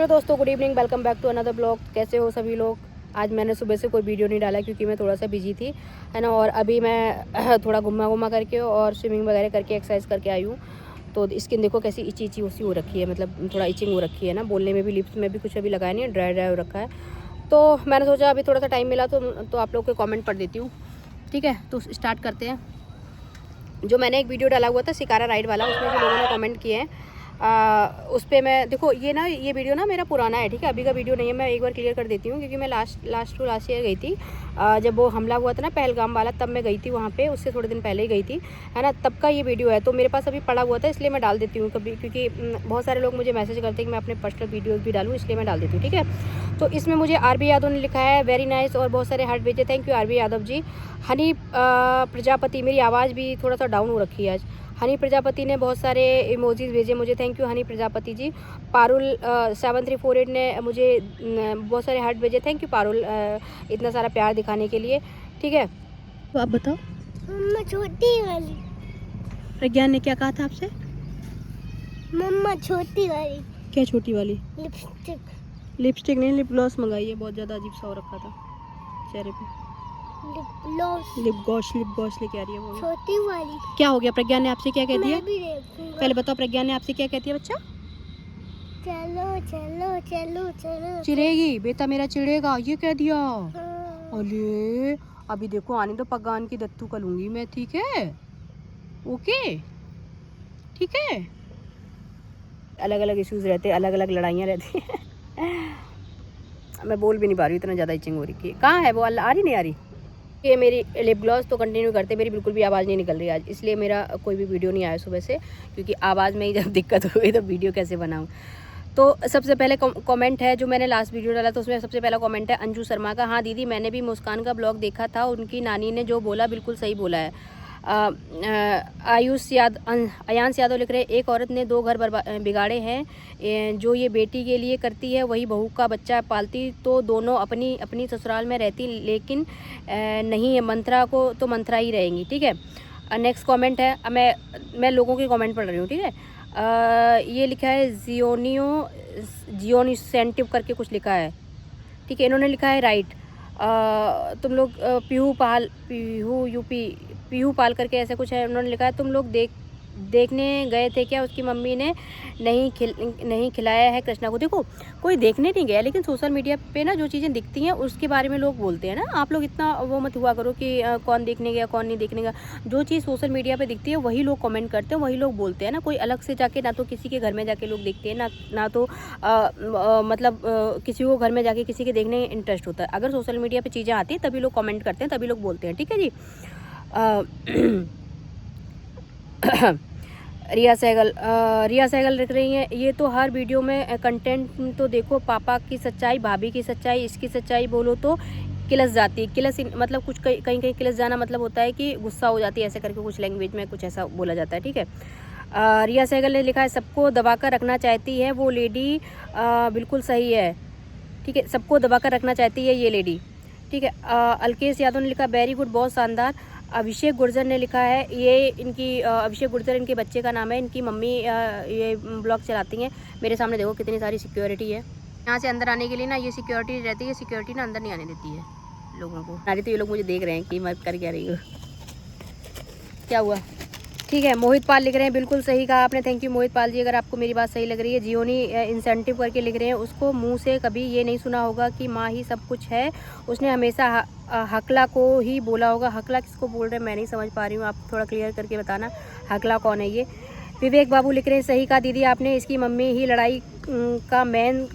Hello दोस्तों, good evening, welcome back to another blog. कैसे हो सभी लोग। आज मैंने सुबह से कोई वीडियो नहीं डाला क्योंकि मैं थोड़ा सा बिजी थी, है ना। और अभी मैं थोड़ा घुमा करके और स्विमिंग वगैरह करके एक्सरसाइज करके आई हूँ। तो स्किन देखो कैसी इची उसी हो रखी है, मतलब थोड़ा इचिंग हो रखी है ना। बोलने में भी, लिप्स में भी कुछ अभी लगाया नहीं है, ड्राई हो रखा है। तो मैंने सोचा अभी थोड़ा सा टाइम मिला तो आप लोग के कॉमेंट पढ़ देती हूँ, ठीक है। तो स्टार्ट करते हैं। जो मैंने एक वीडियो डाला हुआ था शिकारा राइड वाला, उसमें जो लोगों ने कमेंट किए हैं उस पर मैं देखो ये वीडियो ना मेरा पुराना है, ठीक है। अभी का वीडियो नहीं है। मैं एक बार क्लियर कर देती हूँ क्योंकि मैं लास्ट ईयर गई थी। जब वो हमला हुआ था ना पहलगाम वाला, तब मैं गई थी वहाँ पे। उससे थोड़े दिन पहले ही गई थी, है ना। तब का ये वीडियो है, तो मेरे पास अभी पड़ा हुआ था, इसलिए मैं डाल देती हूँ कभी, क्योंकि बहुत सारे लोग मुझे मैसेज करते हैं कि मैं अपने पर्सनल वीडियोज़ भी डालूँ, इसलिए मैं डाल देती हूँ, ठीक है। तो इसमें मुझे RB यादव ने लिखा है वेरी नाइस और बहुत सारे हार्ट भेजे। Thank you RB Yadav ji. Honey Prajapati, मेरी आवाज़ भी थोड़ा सा डाउन हो रखी है आज। हनी प्रजापति ने बहुत सारे इमोजीज भेजे मुझे, थैंक यू हनी प्रजापति जी। पारुल 7348 ने मुझे बहुत सारे हार्ट भेजे, थैंक यू पारुल इतना सारा प्यार दिखाने के लिए, ठीक है। तो आप बताओ। मम्मा छोटी वाली। प्रज्ञान ने क्या कहा था आपसे? मम्मा छोटी वाली। क्या छोटी वाली? लिपस्टिक नहीं, लिप ग्लॉस मंगाई है। बहुत ज़्यादा अजीब सा हो रखा था चेहरे पे। लिप गॉश लेके आ रही है वो छोटी वाली। क्या हो गया? प्रज्ञान ने आपसे क्या कह दिया? मैं भी देखूंगा। पहले बताओ, प्रज्ञान ने आपसे क्या कहती है बच्चा? चलो चलो चलो चलो। चिढ़ेगी बेटा मेरा, चिढ़ेगा, ये कह दिया। हाँ। अरे अभी देखो, आने दो, पगान की दत्तू का लूंगी मैं, ठीक है। ओके, ठीक है। अलग अलग इश्यूज रहते, अलग अलग लड़ाइयाँ रहती हैं। मैं बोल भी नहीं पा रही हूँ, इतना ज़्यादा इचिंग हो रही है। कहाँ है वो? आ रही नहीं आ रही? ये मेरी लिप ग्लॉस तो कंटिन्यू करते, मेरी बिल्कुल भी आवाज़ नहीं निकल रही आज, इसलिए मेरा कोई भी वीडियो नहीं आया सुबह से, क्योंकि आवाज़ में ही जब दिक्कत हो गई तो वीडियो कैसे बनाऊँ। तो सबसे पहले कमेंट है, जो मैंने लास्ट वीडियो डाला तो उसमें सबसे पहला कमेंट है अंजू शर्मा का। हाँ दीदी, मैंने भी मुस्कान का ब्लॉग देखा था, उनकी नानी ने जो बोला बिल्कुल सही बोला है। अयांश यादव लिख रहे हैं, एक औरत ने 2 घर बिगाड़े हैं। जो ये बेटी के लिए करती है वही बहू का बच्चा पालती तो दोनों अपनी अपनी ससुराल में रहती, लेकिन नहीं है। मंत्रा को तो मंत्रा ही रहेंगी, ठीक है। नेक्स्ट कमेंट है, मैं लोगों के कमेंट पढ़ रही हूँ, ठीक है। ये लिखा है जियोनी सेंटिव करके कुछ लिखा है, ठीक है। इन्होंने लिखा है राइट। तुम लोग पीहू पाल करके ऐसा कुछ है। उन्होंने लिखा है तुम लोग देखने गए थे क्या? उसकी मम्मी ने नहीं खिलाया है कृष्णा को। देखो, कोई देखने नहीं गया, लेकिन सोशल मीडिया पे ना जो चीज़ें दिखती हैं उसके बारे में लोग बोलते हैं ना। आप लोग इतना वो मत हुआ करो कि कौन देखने गया कौन नहीं देखने गया। जो चीज़ सोशल मीडिया पे दिखती है वही लोग कमेंट करते हैं, वही लोग बोलते हैं ना। कोई अलग से जाके ना तो किसी के घर में जाके लोग देखते हैं ना तो किसी को घर में जाके किसी के देखने इंटरेस्ट होता है। अगर सोशल मीडिया पे चीज़ें आती हैं तभी लोग कमेंट करते हैं, तभी लोग बोलते हैं, ठीक है जी। रिया सहगल लिख रही हैं, ये तो हर वीडियो में कंटेंट तो देखो, पापा की सच्चाई, भाभी की सच्चाई, इसकी सच्चाई बोलो तो किलस जाती है। किलस मतलब कुछ कहीं कहीं किलस जाना मतलब होता है कि गुस्सा हो जाती है, ऐसे करके कुछ लैंग्वेज में कुछ ऐसा बोला जाता है, ठीक है। रिया सहगल ने लिखा है सबको दबाकर रखना चाहती है वो लेडी, बिल्कुल सही है, ठीक है। सबको दबाकर रखना चाहती है ये लेडी, ठीक है। अलकेश यादव ने लिखा वेरी गुड, बहुत शानदार। अभिषेक गुर्जर ने लिखा है, ये इनकी अभिषेक गुर्जर इनके बच्चे का नाम है। इनकी मम्मी ये ब्लॉग चलाती हैं। मेरे सामने देखो कितनी सारी सिक्योरिटी है। यहाँ से अंदर आने के लिए ना ये सिक्योरिटी रहती है, सिक्योरिटी ना अंदर नहीं आने देती है लोगों को। अरे तो ये लोग मुझे देख रहे हैं कि मैं कर क्या रही हूँ, क्या हुआ, ठीक है। मोहित पाल लिख रहे हैं बिल्कुल सही कहा आपने, थैंक यू मोहित पाल जी, अगर आपको मेरी बात सही लग रही है। जियोनी इंसेंटिव करके लिख रहे हैं, उसको मुंह से कभी ये नहीं सुना होगा कि माँ ही सब कुछ है, उसने हमेशा हकला को ही बोला होगा। हकला किसको बोल रहे हैं मैं नहीं समझ पा रही हूँ, आप थोड़ा क्लियर करके बताना हकला कौन है ये। विवेक बाबू लिख रहे हैं सही कहा दीदी आपने, इसकी मम्मी ही लड़ाई का मेन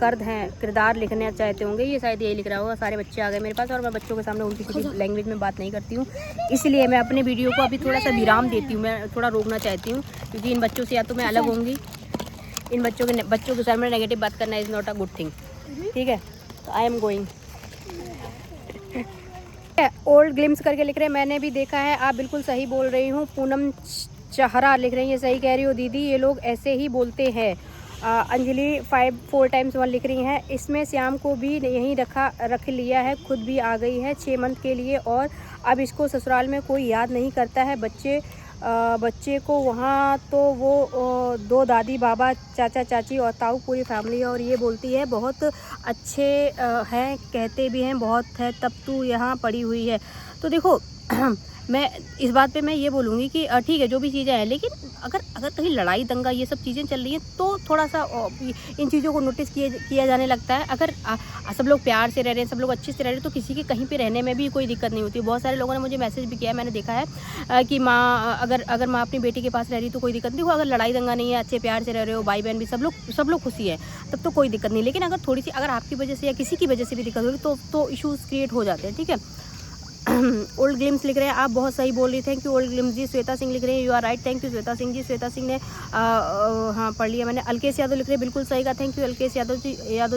किरदार लिखना चाहते होंगे। ये शायद यही लिख रहा होगा। सारे बच्चे आ गए मेरे पास और मैं बच्चों के सामने उनकी किसी लैंग्वेज में बात नहीं करती हूँ, इसलिए मैं अपने वीडियो को अभी थोड़ा सा विराम देती हूँ। मैं थोड़ा रोकना चाहती हूँ क्योंकि इन बच्चों से या तो मैं अलग होंगी। इन बच्चों के सामने नेगेटिव बात करना is not a good thing, ठीक है। तो I am going. Old glimpse करके लिख रहे हैं, मैंने भी देखा है, आप बिल्कुल सही बोल रही हूँ। पूनम चाहरा लिख रही है, सही कह रही हो दीदी, ये लोग ऐसे ही बोलते हैं। अंजलि 4 times 1 लिख रही हैं, इसमें श्याम को भी यहीं रख लिया है, खुद भी आ गई है 6 मंथ के लिए और अब इसको ससुराल में कोई याद नहीं करता है। बच्चे बच्चे को वहाँ तो वो 2 दादी बाबा चाचा चाची और ताऊ पूरी फैमिली है और ये बोलती है बहुत अच्छे हैं, कहते भी हैं बहुत है तब तू यहाँ पड़ी हुई है। तो देखो मैं इस बात पे मैं ये बोलूँगी कि ठीक है जो भी चीज़ें हैं, लेकिन अगर कहीं लड़ाई दंगा ये सब चीज़ें चल रही हैं तो थोड़ा सा इन चीज़ों को नोटिस किया जाने लगता है। अगर सब लोग प्यार से रह रहे हैं, सब लोग अच्छे से रह रहे हैं, तो किसी के कहीं पे रहने में भी कोई दिक्कत नहीं होती। बहुत सारे लोगों ने मुझे मैसेज भी किया है, मैंने देखा है कि माँ अगर माँ अपनी बेटी के पास रह रही तो कोई दिक्कत नहीं। देखो अगर लड़ाई दंगा नहीं है, अच्छे प्यार से रह रहे हो, भाई बहन भी सब लोग खुशी है, तब तो कोई दिक्कत नहीं। लेकिन अगर थोड़ी सी अगर आपकी वजह से या किसी की वजह से भी दिक्कत हो रही तो इशूज़ क्रिएट हो जाते हैं, ठीक है। ओल्ड ग्लिम्स लिख रहे हैं, आप बहुत सही बोल रही, thank you old glimpse ji. Shweta Singh लिख रहे हैं, you are right, thank you Shweta Singh ji. Shweta Singh ने हाँ पढ़ लिया मैंने। अलकेश यादव लिख रहे हैं, बिल्कुल सही कहा, थैंक यू अलकेश यादव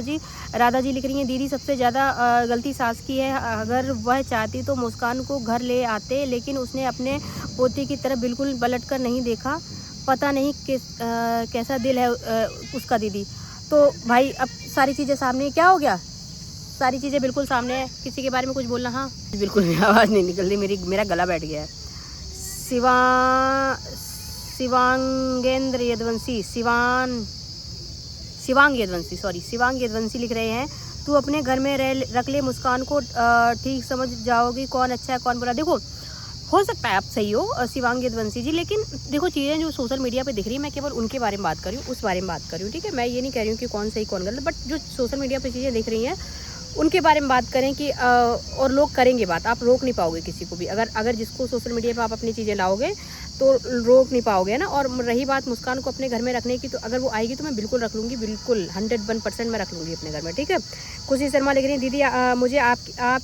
जी। राधा जी लिख रही हैं, दीदी सबसे ज़्यादा गलती सास की है, अगर वह चाहती तो मुस्कान को घर ले आते, लेकिन उसने अपने पोती की तरफ बिल्कुल पलट कर नहीं देखा, पता नहीं कैसा दिल है उसका दीदी। तो भाई अब सारी चीज़ें सामने, क्या हो गया, सारी चीज़ें बिल्कुल सामने है, किसी के बारे में कुछ बोलना, हाँ बिल्कुल आवाज़ नहीं निकल रही, मेरा गला बैठ गया है। शिवांगेंद्र यदवंशी, शिवांग यदवंशी लिख रहे हैं, तू अपने घर में रख ले मुस्कान को, ठीक समझ जाओगी कौन अच्छा है कौन बुरा। देखो हो सकता है आप सही हो शिवांग यदवंशी जी, लेकिन देखो चीज़ें जो सोशल मीडिया पे दिख रही है, मैं केवल उनके बारे में बात कर रही हूँ, उस बारे में बात कर रही हूँ, ठीक है। मैं ये नहीं कह रही हूँ कि कौन सही कौन गलत, बट जो सोशल मीडिया पे चीज़ें दिख रही हैं उनके बारे में बात करें कि और लोग करेंगे बात, आप रोक नहीं पाओगे किसी को भी। अगर जिसको सोशल मीडिया पे आप अपनी चीज़ें लाओगे तो रोक नहीं पाओगे ना। और रही बात मुस्कान को अपने घर में रखने की, तो अगर वो आएगी तो मैं बिल्कुल रख लूँगी, बिल्कुल 101% मैं रख लूँगी अपने घर में, ठीक है। खुशी शर्मा लिख रही हैं, दीदी मुझे आप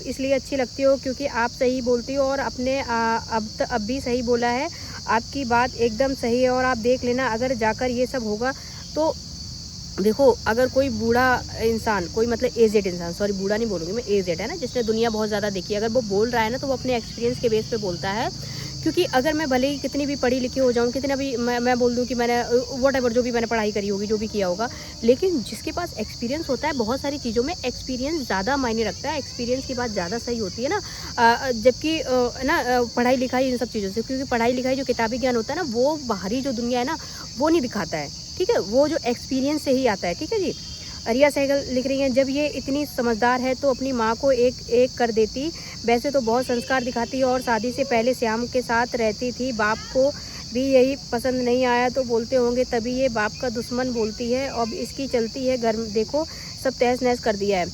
इसलिए अच्छी लगती हो क्योंकि आप सही बोलती हो और अपने अब भी सही बोला है, आपकी बात एकदम सही है। और आप देख लेना अगर जाकर ये सब होगा तो देखो, अगर कोई बूढ़ा इंसान, कोई मतलब एजेड इंसान, सॉरी बूढ़ा नहीं बोलूँगी मैं, एजेड है ना, जिसने दुनिया बहुत ज़्यादा देखी है, अगर वो बोल रहा है ना तो वो अपने एक्सपीरियंस के बेस पे बोलता है। क्योंकि अगर मैं भले ही कितनी भी पढ़ी लिखी हो जाऊँ, कितना भी मैं बोल दूँ कि मैंने व्हाटएवर जो भी मैंने पढ़ाई करी होगी, जो भी किया होगा, लेकिन जिसके पास एक्सपीरियंस होता है बहुत सारी चीज़ों में, एक्सपीरियंस ज़्यादा मायने रखता है, एक्सपीरियंस की बात ज़्यादा सही होती है ना, जबकि ना पढ़ाई लिखाई इन सब चीज़ों से, क्योंकि पढ़ाई लिखाई जो किताबी ज्ञान होता है ना, वो बाहरी जो दुनिया है ना वो नहीं दिखाता है, ठीक है, वो जो एक्सपीरियंस से ही आता है, ठीक है जी। रिया सहगल लिख रही हैं, जब ये इतनी समझदार है तो अपनी माँ को एक कर देती, वैसे तो बहुत संस्कार दिखाती है और शादी से पहले श्याम के साथ रहती थी, बाप को भी यही पसंद नहीं आया तो बोलते होंगे, तभी ये बाप का दुश्मन बोलती है, अब इसकी चलती है घर, देखो सब तहस नहस कर दिया है।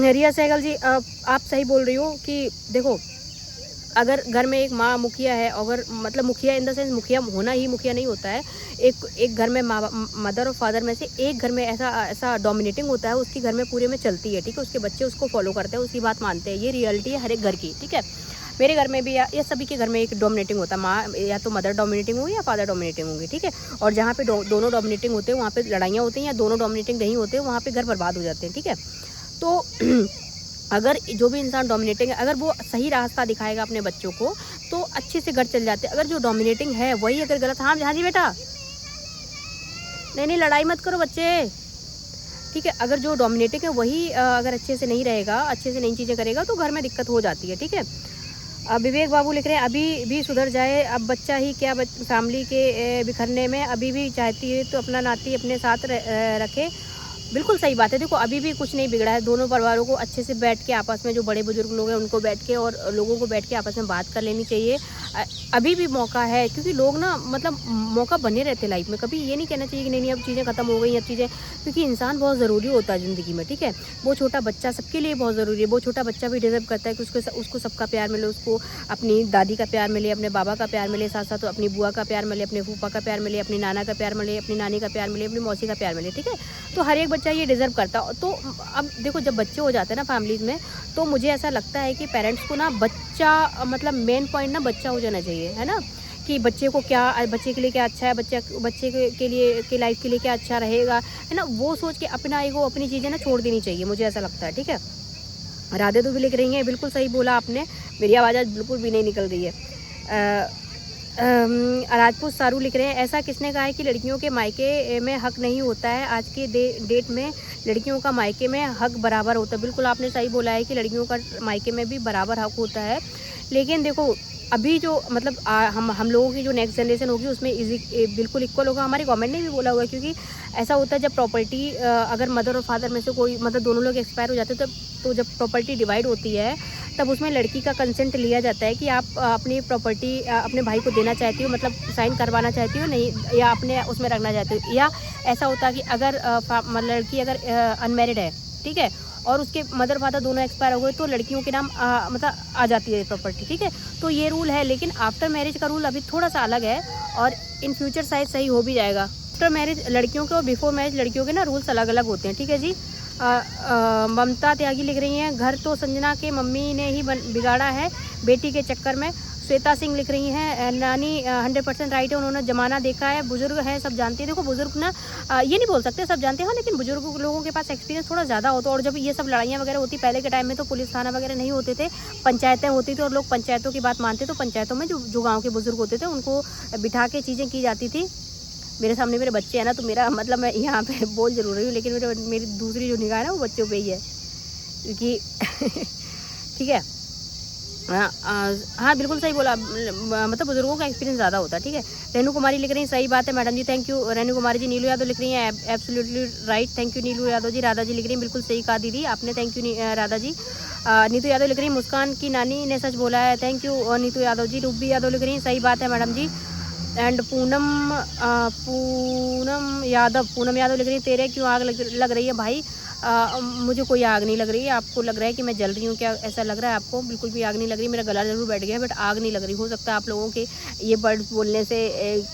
रिया सहगल जी आप सही बोल रही हो कि देखो अगर घर में एक माँ मुखिया है, अगर मतलब मुखिया इन द सेंस मुखिया होना ही मुखिया नहीं होता है, एक घर में मदर और फादर में से एक घर में ऐसा डोमिनेटिंग होता है, उसकी घर में पूरे में चलती है, ठीक है, उसके बच्चे उसको फॉलो करते हैं, उसकी बात मानते हैं, ये रियलिटी है हर एक घर की, ठीक है। मेरे घर में भी या सभी के घर में एक डोमिनेटिंग होता है, माँ या तो मदर डोमिनेटिंग होगी या फादर डोमिनेटिंग होगी, ठीक है। और जहाँ पे दोनों डोमिनेटिंग होते हैं वहाँ पे लड़ाइयाँ होती हैं, या दोनों डोमिनेटिंग नहीं होते वहाँ पे घर बर्बाद हो जाते हैं, ठीक है। तो अगर जो भी इंसान डोमिनेटिंग है, अगर वो सही रास्ता दिखाएगा अपने बच्चों को तो अच्छे से घर चल जाते हैं। अगर जो डोमिनेटिंग है वही अगर गलत, हाँ जी बेटा, नहीं लड़ाई मत करो बच्चे, ठीक है। अगर जो डोमिनेटिंग है वही अगर अच्छे से नहीं रहेगा, अच्छे से नई चीज़ें करेगा तो घर में दिक्कत हो जाती है, ठीक है। विवेक बाबू लिख रहे हैं, अभी भी सुधर जाए, अब बच्चा ही क्या फैमिली के बिखरने में, अभी भी चाहती है तो अपना नाती अपने साथ रखे। बिल्कुल सही बात है। देखो अभी भी कुछ नहीं बिगड़ा है, दोनों परिवारों को अच्छे से बैठ के आपस में, जो बड़े बुजुर्ग लोग हैं उनको बैठ के और लोगों को बैठ के आपस में बात कर लेनी चाहिए। अभी भी मौका है, क्योंकि लोग ना मतलब मौका बने रहते लाइफ में, कभी ये नहीं कहना चाहिए कि नहीं अब चीज़ें ख़त्म हो गई, अब चीज़ें, क्योंकि इंसान बहुत ज़रूरी होता है ज़िंदगी में, ठीक है। वो छोटा बच्चा सबके लिए बहुत ज़रूरी है, वो छोटा बच्चा भी डिजर्व करता है कि उसको सबका प्यार मिले, उसको अपनी दादी का प्यार मिले, अपने बाबा का प्यार मिले, साथ साथ अपनी बुआ का प्यार मिले, अपने फूफा का प्यार मिले, अपनी नाना का प्यार मिले, अपनी नानी का प्यार मिले, अपनी मौसी का प्यार मिले, ठीक है। तो हर एक बच्चा ये डिज़र्व करता है। तो अब देखो जब बच्चे हो जाते हैं ना फैमिलीज़ में, तो मुझे ऐसा लगता है कि पेरेंट्स को ना बच्चा मतलब मेन पॉइंट ना बच्चा हो जाना चाहिए, है ना, कि बच्चे को क्या, बच्चे के लिए क्या अच्छा है, बच्चे के लिए के लाइफ के लिए क्या अच्छा रहेगा, है ना, वो सोच के अपना ईगो, अपनी चीज़ें ना छोड़ देनी चाहिए, मुझे ऐसा लगता है, ठीक है। राधे तो भी लिख रही हैं, बिल्कुल सही बोला आपने, मेरी आवाज़ आज बिल्कुल भी नहीं निकल रही है। राजपूत सारू लिख रहे हैं, ऐसा किसने कहा है कि लड़कियों के मायके में हक नहीं होता है, आज के डेट में लड़कियों का मायके में हक बराबर होता है। बिल्कुल आपने सही बोला है कि लड़कियों का मायके में भी बराबर हक होता है, लेकिन देखो अभी जो मतलब हम लोगों की जो नेक्स्ट जनरेशन होगी उसमें बिल्कुल इक्वल होगा। हमारे गवर्नमेंट ने भी बोला हुआ है, क्योंकि ऐसा होता है जब प्रॉपर्टी अगर मदर और फादर में से कोई मतलब दोनों लोग एक्सपायर हो जाते हैं तो जब प्रॉपर्टी डिवाइड होती है तब उसमें लड़की का कंसेंट लिया जाता है कि आप अपनी प्रॉपर्टी अपने भाई को देना चाहती हो, मतलब साइन करवाना चाहती हो नहीं, या अपने उसमें रखना चाहती हो। या ऐसा होता है कि अगर लड़की अगर अनमेरिड है, ठीक है, और उसके मदर फादर दोनों एक्सपायर हो गए तो लड़कियों के नाम मतलब आ जाती है प्रॉपर्टी, ठीक है। तो ये रूल है, लेकिन आफ्टर मैरिज का रूल अभी थोड़ा सा अलग है और इन फ्यूचर शायद सही हो भी जाएगा। आफ्टर मैरिज लड़कियों के और बिफोर मैरिज लड़कियों के ना रूल्स अलग अलग होते हैं, ठीक है जी। ममता त्यागी लिख रही हैं, घर तो संजना के मम्मी ने ही बिगाड़ा है बेटी के चक्कर में। श्वेता सिंह लिख रही हैं, नानी 100% राइट है, उन्होंने ज़माना देखा है, बुजुर्ग है, सब जानते हैं। देखो बुजुर्ग ना ये नहीं बोल सकते सब जानते हैं, लेकिन बुजुर्ग लोगों के पास एक्सपीरियंस थोड़ा ज़्यादा होता है। और जब ये सब लड़ाइयाँ वगैरह होती पहले के टाइम में तो पुलिस थाना वगैरह नहीं होते थे, पंचायतें होती थी और लोग पंचायतों की बात मानते। तो पंचायतों में जो गाँव के बुजुर्ग होते थे उनको बिठा के चीज़ें की जाती थी। मेरे सामने मेरे बच्चे हैं ना, तो मेरा मतलब मैं यहाँ पे बोल जरूर रही हूँ, लेकिन मेरी दूसरी जो निगाह है ना वो बच्चों पे ही है, क्योंकि ठीक है। हाँ बिल्कुल सही बोला, मतलब बुजुर्गों का एक्सपीरियंस ज़्यादा होता है, ठीक है। रेणु कुमारी लिख रही हैं, सही बात है मैडम जी, थैंक यू रेणु कुमारी जी। नीलू यादव लिख रही हैं, absolutely right, thank you Neelu Yadav ji. Radha ji लिख रही हैं, बिल्कुल सही कहा दीदी आपने, थैंक यू राधा जी। नीतू यादव लिख रही हैं, मुस्कान की नानी ने सच बोला है, थैंक यू नीतू यादव जी। रूबी यादव लिख रही हैं, सही बात है मैडम जी। एंड पूनम यादव लिख रही है, तेरे क्यों आग लग रही है भाई? मुझे कोई आग नहीं लग रही है, आपको लग रहा है कि मैं जल रही हूँ क्या? ऐसा लग रहा है आपको? बिल्कुल भी आग नहीं लग रही, मेरा गला जरूर बैठ गया है बट आग नहीं लग रही। हो सकता है आप लोगों के ये वर्ड्स बोलने से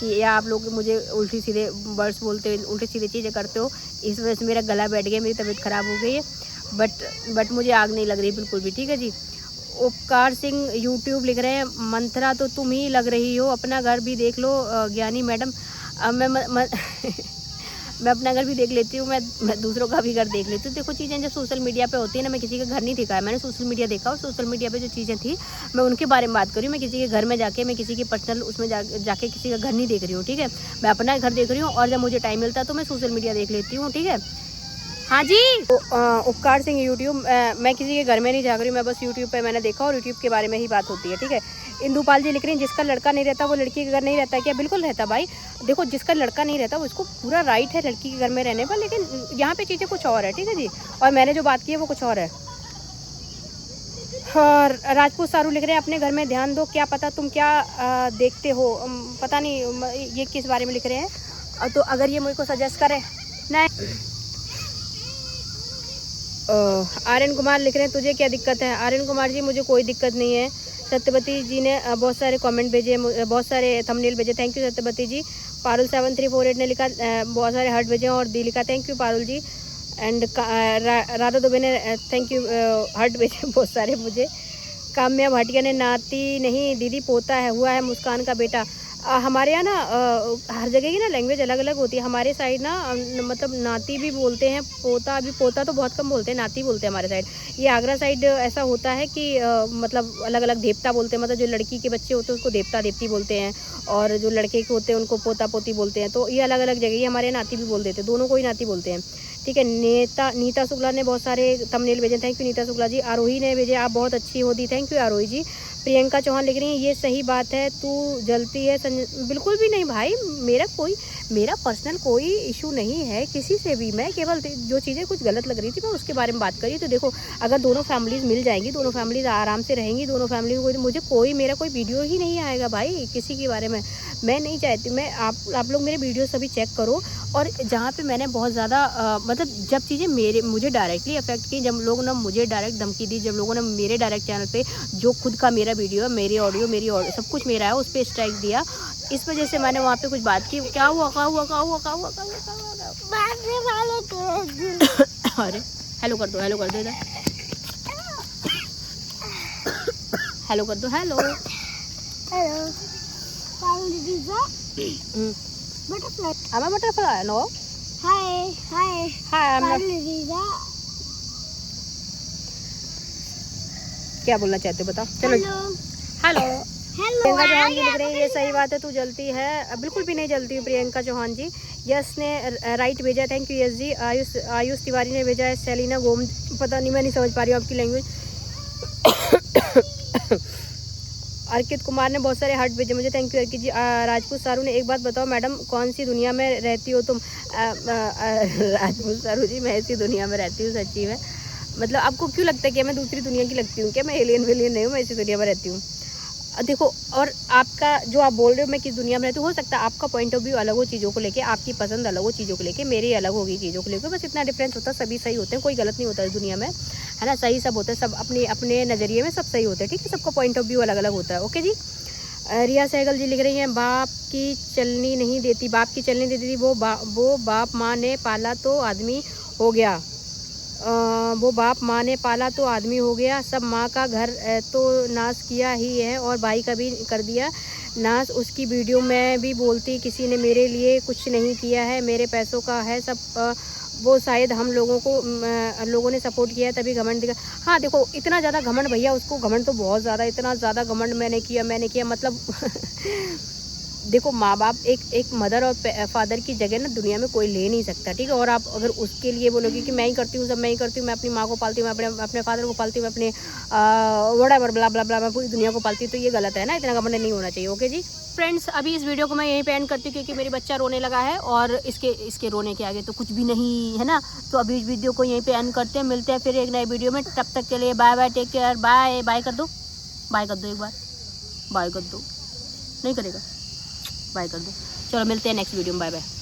कि या आप लोग मुझे उल्टी सीधे वर्ड्स बोलते हो, उल्टी सीधे चीज़ें करते हो, इस वजह से मेरा गला बैठ गया, मेरी तबीयत ख़राब हो गई है। बट मुझे आग नहीं लग रही बिल्कुल भी, ठीक है जी। उपकार सिंह यूट्यूब लिख रहे हैं, मंथरा तो तुम ही लग रही हो, अपना घर भी देख लो ज्ञानी मैडम। मैं अपना घर भी देख लेती हूँ, मैं दूसरों का भी घर देख लेती हूँ। देखो चीज़ें जब सोशल मीडिया पे होती है ना, मैं किसी का घर नहीं दिखाया, मैंने सोशल मीडिया देखा और सोशल मीडिया पे जो चीज़ें थी मैं उनके बारे में बात कर रही हूँ। मैं किसी के घर में जाके मैं किसी के पर्सनल उसमें जाके किसी का घर नहीं देख रही हूँ, ठीक है। मैं अपना घर देख रही हूँ और जब मुझे टाइम मिलता है तो मैं सोशल मीडिया देख लेती हूँ, ठीक है। हाँ जी। उपकार सिंह यूट्यूब, मैं किसी के घर में नहीं जा रही, मैं बस यूट्यूब पे मैंने देखा और यूट्यूब के बारे में ही बात होती है, ठीक है। इंदुपाल जी लिख रही हैं, जिसका लड़का नहीं रहता वो लड़की के घर नहीं रहता क्या? बिल्कुल रहता भाई। देखो जिसका लड़का नहीं रहता उसको पूरा राइट है लड़की के घर में रहने पर, लेकिन यहाँ पे चीज़ें कुछ और है, ठीक है जी। और मैंने जो बात की है वो कुछ और है। और राजपूत सारू लिख रहे हैं, अपने घर में ध्यान दो, क्या पता तुम क्या देखते हो। पता नहीं ये किस बारे में लिख रहे हैं, तो अगर ये मुझको सजेस्ट करें। नहीं आर्यन कुमार लिख रहे हैं, तुझे क्या दिक्कत है? आर्यन कुमार जी मुझे कोई दिक्कत नहीं है। सत्यवती जी ने बहुत सारे कमेंट भेजे, बहुत सारे थंबनेल भेजे, थैंक यू सत्यवती जी। पारुल 7348 ने लिखा बहुत सारे हार्ट भेजे और दी लिखा, thank you Parul ji. And Radha Dubey ने थैंक यू हार्ट भेजे बहुत सारे मुझे। काम्या भाटिया ने नाती नहीं दीदी पोता है, हुआ है मुस्कान का बेटा। हमारे यहाँ ना हर जगह की ना लैंग्वेज अलग अलग होती है। हमारे साइड ना मतलब नाती भी बोलते हैं, पोता तो बहुत कम बोलते हैं, नाती बोलते हैं हमारे साइड। ये आगरा साइड ऐसा होता है कि मतलब अलग अलग देवता बोलते हैं, मतलब जो लड़की के बच्चे होते हैं उसको देवता देवती बोलते हैं और जो लड़के के होते हैं उनको पोता पोती बोलते हैं। तो ये अलग अलग जगह, ये हमारे नाती भी बोल देते हैं, दोनों को ही नाती बोलते हैं, ठीक है। नीता शुक्ला ने बहुत सारे थंबनेल भेजे, थैंक यू नीता शुक्ला जी। आरोही ने भेजे, आप बहुत अच्छी हो दी, थैंक यू आरोही जी। प्रियंका चौहान लिख रही हैं, ये सही बात है, तू जलती है बिल्कुल भी नहीं भाई, मेरा पर्सनल कोई इशू नहीं है किसी से भी। मैं केवल जो चीज़ें कुछ गलत लग रही थी मैं उसके बारे में बात करी। तो देखो अगर दोनों फैमिलीज़ मिल जाएंगी, दोनों फैमिलीज़ आराम से रहेंगी, दोनों फैमिली को मुझे मेरा कोई वीडियो ही नहीं आएगा भाई किसी के बारे में। मैं नहीं चाहती, मैं आप लोग मेरे वीडियो सभी चेक करो। और जहाँ पे मैंने बहुत ज़्यादा मतलब जब चीज़ें मुझे डायरेक्टली अफेक्ट की, जब लोगों ने मुझे डायरेक्ट धमकी दी, जब लोगों ने मेरे डायरेक्ट चैनल पे जो खुद का मेरा वीडियो है, मेरी ऑडियो सब कुछ मेरा है, उस पर स्ट्राइक दिया, इस वजह से मैंने वहाँ पे कुछ बात की। क्या हुआ? अरे हेलो कर दो इधर, हेलो कर दो, हेलो बटरफ्लाई नो Hi. क्या बोलना चाहते हो बताओ? चलो हेलो। प्रियंका चौहान जी लिख रही है, ये सही बात है, तू जलती है। बिल्कुल भी नहीं जलती हूँ प्रियंका चौहान जी। यस ने राइट भेजा, थैंक यू यस जी। आयुष तिवारी ने भेजा है, सेलिना गोम, पता नहीं, मैं नहीं समझ पा रही हूँ आपकी लैंग्वेज। अर्कित कुमार ने बहुत सारे हार्ट भेजे मुझे, थैंक यू अर्कित जी। राजपूत सारू ने एक बात बताओ मैडम, कौन सी दुनिया में रहती हो तुम? राजपूत सारू जी, मैं ऐसी दुनिया में रहती हूँ सच्ची में। मतलब आपको क्यों लगता है कि मैं दूसरी दुनिया की लगती हूँ क्या? मैं एलियन वेलियन नहीं हूँ, मैं ऐसी दुनिया में रहती हूँ। देखो, और आपका जो आप बोल रहे हो मैं किस दुनिया में रहती हूँ, हो सकता है आपका पॉइंट ऑफ व्यू अलग हो चीज़ों को लेके, आपकी पसंद अलग हो चीज़ों को लेके, मेरी अलग होगी चीज़ों को लेकर, बस इतना डिफरेंस होता है। सभी सही होते हैं, कोई गलत नहीं होता इस दुनिया में, है ना। सही सब होता है, सब अपने अपने नज़रिए में सब सही होते हैं, ठीक है। सबका पॉइंट ऑफ व्यू अलग अलग होता है। ओके जी। रिया सहगल जी लिख रही हैं, बाप की चलनी नहीं देती, बाप की चलनी देती थी, वो बाप माँ ने पाला तो आदमी हो गया। वो बाप माँ ने पाला तो आदमी हो गया। सब माँ का घर तो नाश किया ही है, और भाई का भी कर दिया नाश। उसकी वीडियो में भी बोलती किसी ने मेरे लिए कुछ नहीं किया है, मेरे पैसों का है सब। वो शायद हम लोगों ने सपोर्ट किया है तभी घमंड दिखा। हाँ देखो, इतना ज़्यादा घमंड भैया, उसको घमंड तो बहुत ज़्यादा, इतना ज़्यादा घमंड मैंने किया मतलब देखो, माँ बाप एक मदर और फादर की जगह ना दुनिया में कोई ले नहीं सकता, ठीक है। और आप अगर उसके लिए बोलोगे कि मैं ही करती हूँ, सब मैं ही करती हूँ, मैं अपनी माँ को पालती हूँ, मैं अपने फादर को पालती हूँ, मैं अपने व्हाटएवर ब्ला ब्ला ब्ला, मैं पूरी दुनिया को पालती हूँ, तो ये गलत है ना, इतना घमंड नहीं होना चाहिए। ओके जी फ्रेंड्स, अभी इस वीडियो को मैं यहीं पे एंड करती हूँ क्योंकि मेरी बच्चा रोने लगा है, और इसके रोने के आगे तो कुछ भी नहीं है ना। तो अभी इस वीडियो को यहीं पे एंड करते हैं, मिलते हैं फिर एक नए वीडियो में। तब तक के लिए bye bye, take care, bye bye कर दो, बाय कर दो, एक बार बाय कर दो, नहीं करेगा, बाय कर दो। चलो मिलते हैं नेक्स्ट वीडियो में, बाय बाय।